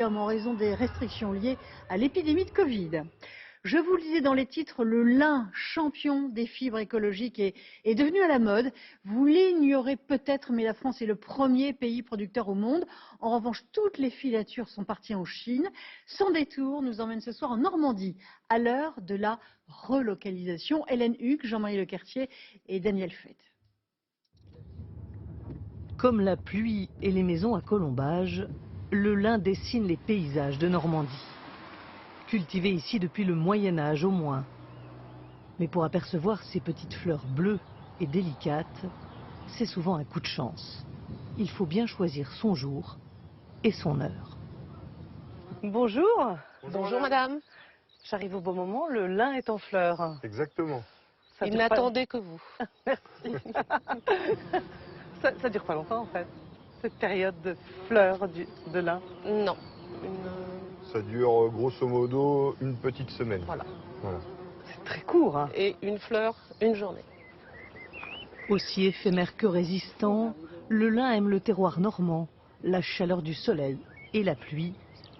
en raison des restrictions liées à l'épidémie de Covid. Je vous le disais dans les titres, le lin, champion des fibres écologiques, est devenu à la mode. Vous l'ignorez peut-être, mais la France est le premier pays producteur au monde. En revanche, toutes les filatures sont parties en Chine. Sans détour, nous emmène ce soir en Normandie, à l'heure de la relocalisation. Hélène Huck, Jean-Marie Lequertier et Daniel Fett. Comme la pluie et les maisons à colombage, le lin dessine les paysages de Normandie. Cultivé ici depuis le Moyen-Âge au moins. Mais pour apercevoir ces petites fleurs bleues et délicates, c'est souvent un coup de chance. Il faut bien choisir son jour et son heure. Bonjour. Bonjour madame. J'arrive au bon moment, le lin est en fleurs. Exactement. Il n'attendait que vous. Merci. Ça dure pas longtemps en fait, cette période de fleurs de lin? Non. Ça dure grosso modo une petite semaine. Voilà. C'est très court. Hein. Et une fleur, une journée. Aussi éphémère que résistant, le lin aime le terroir normand, la chaleur du soleil et la pluie,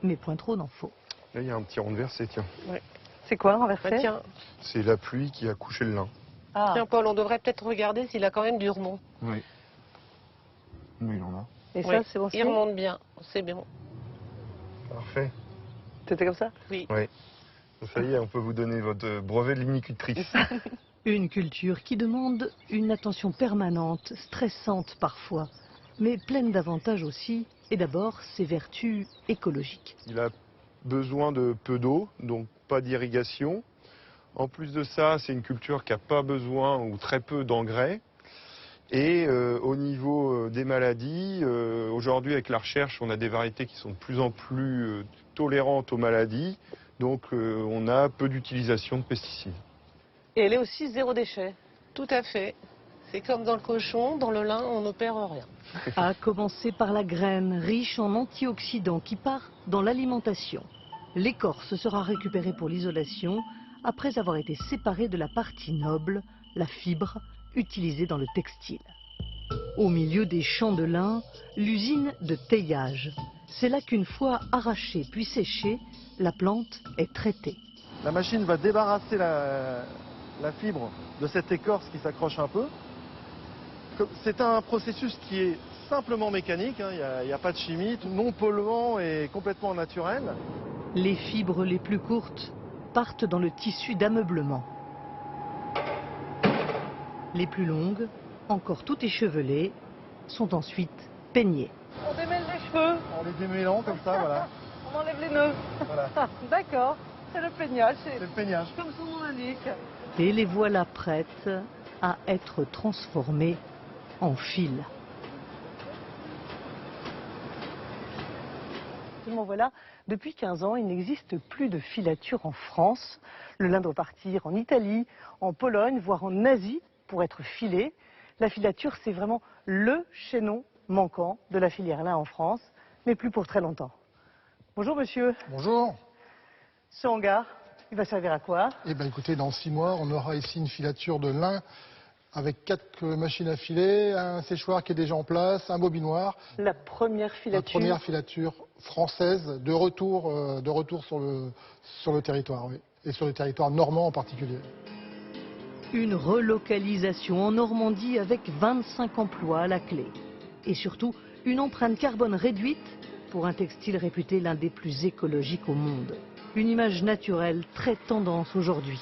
mais point trop n'en faut. Là, il y a un petit renversé, tiens. Ouais. C'est quoi renversé? Tiens. C'est la pluie qui a couché le lin. Ah. Tiens Paul, on devrait peut-être regarder s'il a quand même du remont. Oui. Oui, il en a. Et Oui. ça, c'est bon Il remonte bien, c'est bien. Parfait. C'était comme ça? Oui. Oui. Ça y est, on peut vous donner votre brevet de linicultrice. Une culture qui demande une attention permanente, stressante parfois, mais pleine d'avantages aussi, et d'abord ses vertus écologiques. Il a besoin de peu d'eau, donc pas d'irrigation. En plus de ça, c'est une culture qui n'a pas besoin ou très peu d'engrais. Et au niveau des maladies, aujourd'hui avec la recherche, on a des variétés qui sont de plus en plus tolérantes aux maladies. Donc on a peu d'utilisation de pesticides. Et elle est aussi zéro déchet. Tout à fait. C'est comme dans le cochon, dans le lin, on n'opère rien. À commencer par la graine, riche en antioxydants qui part dans l'alimentation. L'écorce sera récupérée pour l'isolation après avoir été séparée de la partie noble, la fibre, utilisée dans le textile. Au milieu des champs de lin, l'usine de teillage. C'est là qu'une fois arrachée puis séchée, la plante est traitée. La machine va débarrasser la fibre de cette écorce qui s'accroche un peu. C'est un processus qui est simplement mécanique, hein, il n'y a pas de chimie, non polluant et complètement naturel. Les fibres les plus courtes partent dans le tissu d'ameublement. Les plus longues, encore tout échevelées, sont ensuite peignées. On démêle les cheveux. En les démêlant comme ça, voilà. On enlève les nœuds. Voilà. D'accord, c'est le peignage, C'est le peignage. comme son nom l'indique. Et les voilà prêtes à être transformées en fil. Bon, voilà, depuis 15 ans, il n'existe plus de filature en France. Le lin doit partir en Italie, en Pologne, voire en Asie pour être filé. La filature, c'est vraiment le chaînon manquant de la filière lin en France, mais plus pour très longtemps. Bonjour monsieur. Bonjour. Ce hangar, il va servir à quoi? Eh bien écoutez, dans 6 mois, on aura ici une filature de lin avec 4 machines à filer, un séchoir qui est déjà en place, un bobinoir. La première filature. La première filature française de retour sur le territoire, oui. Et sur le territoire normand en particulier. Une relocalisation en Normandie avec 25 emplois à la clé. Et surtout, une empreinte carbone réduite pour un textile réputé l'un des plus écologiques au monde. Une image naturelle très tendance aujourd'hui.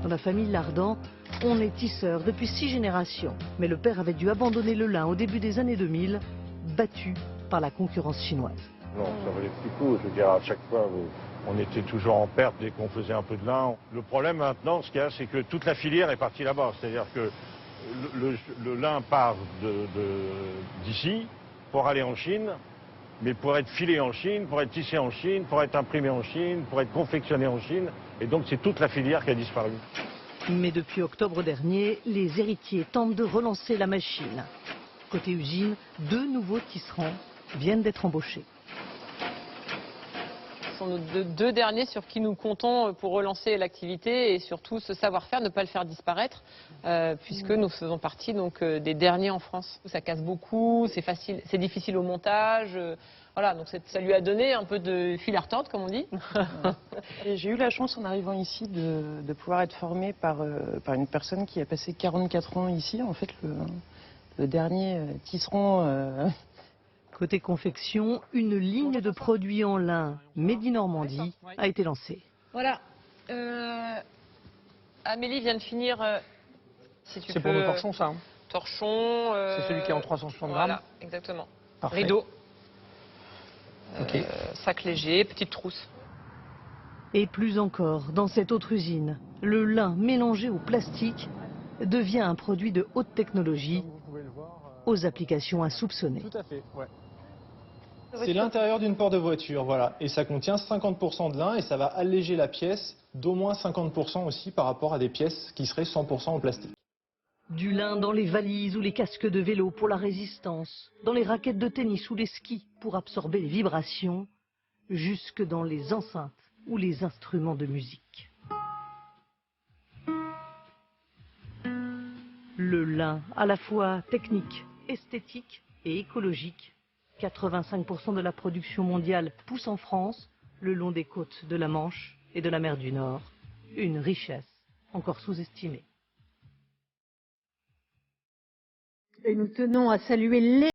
Dans la famille Lardan, on est tisseur depuis 6 générations. Mais le père avait dû abandonner le lin au début des années 2000, battu par la concurrence chinoise. Non, ça valait plus le coup. Je veux dire, à chaque fois, on était toujours en perte dès qu'on faisait un peu de lin. Le problème maintenant, ce qu'il y a, c'est que toute la filière est partie là-bas. C'est-à-dire que le lin part d'ici pour aller en Chine, mais pour être filé en Chine, pour être tissé en Chine, pour être imprimé en Chine, pour être confectionné en Chine. Et donc c'est toute la filière qui a disparu. Mais depuis octobre dernier, les héritiers tentent de relancer la machine. Côté usine, 2 nouveaux tisserands viennent d'être embauchés. Ce sont nos deux derniers sur qui nous comptons pour relancer l'activité et surtout ce savoir-faire, ne pas le faire disparaître, puisque nous faisons partie donc des derniers en France. Ça casse beaucoup, c'est facile, c'est difficile au montage. Voilà, donc ça lui a donné un peu de fil à retordre, comme on dit. Et j'ai eu la chance en arrivant ici de pouvoir être formée par une personne qui a passé 44 ans ici, en fait le dernier tisserand. Côté confection, une ligne de produits en lin Made in Normandie a été lancée. Voilà. Amélie vient de finir. Si tu C'est peux, pour nos torchons, ça. Hein. Torchon. C'est celui qui est en 360 grammes. Voilà, exactement. Parfait. Rideau. Ok. Sac léger, petite trousse. Et plus encore, dans cette autre usine, le lin mélangé au plastique devient un produit de haute technologie Comme vous pouvez le voir, aux applications insoupçonnées. tout à fait, ouais. C'est l'intérieur d'une porte de voiture, voilà. Et ça contient 50% de lin et ça va alléger la pièce d'au moins 50% aussi par rapport à des pièces qui seraient 100% en plastique. Du lin dans les valises ou les casques de vélo pour la résistance, dans les raquettes de tennis ou les skis pour absorber les vibrations, jusque dans les enceintes ou les instruments de musique. Le lin, à la fois technique, esthétique et écologique. 85% de la production mondiale pousse en France, le long des côtes de la Manche et de la mer du Nord. Une richesse encore sous-estimée. Et nous tenons à saluer les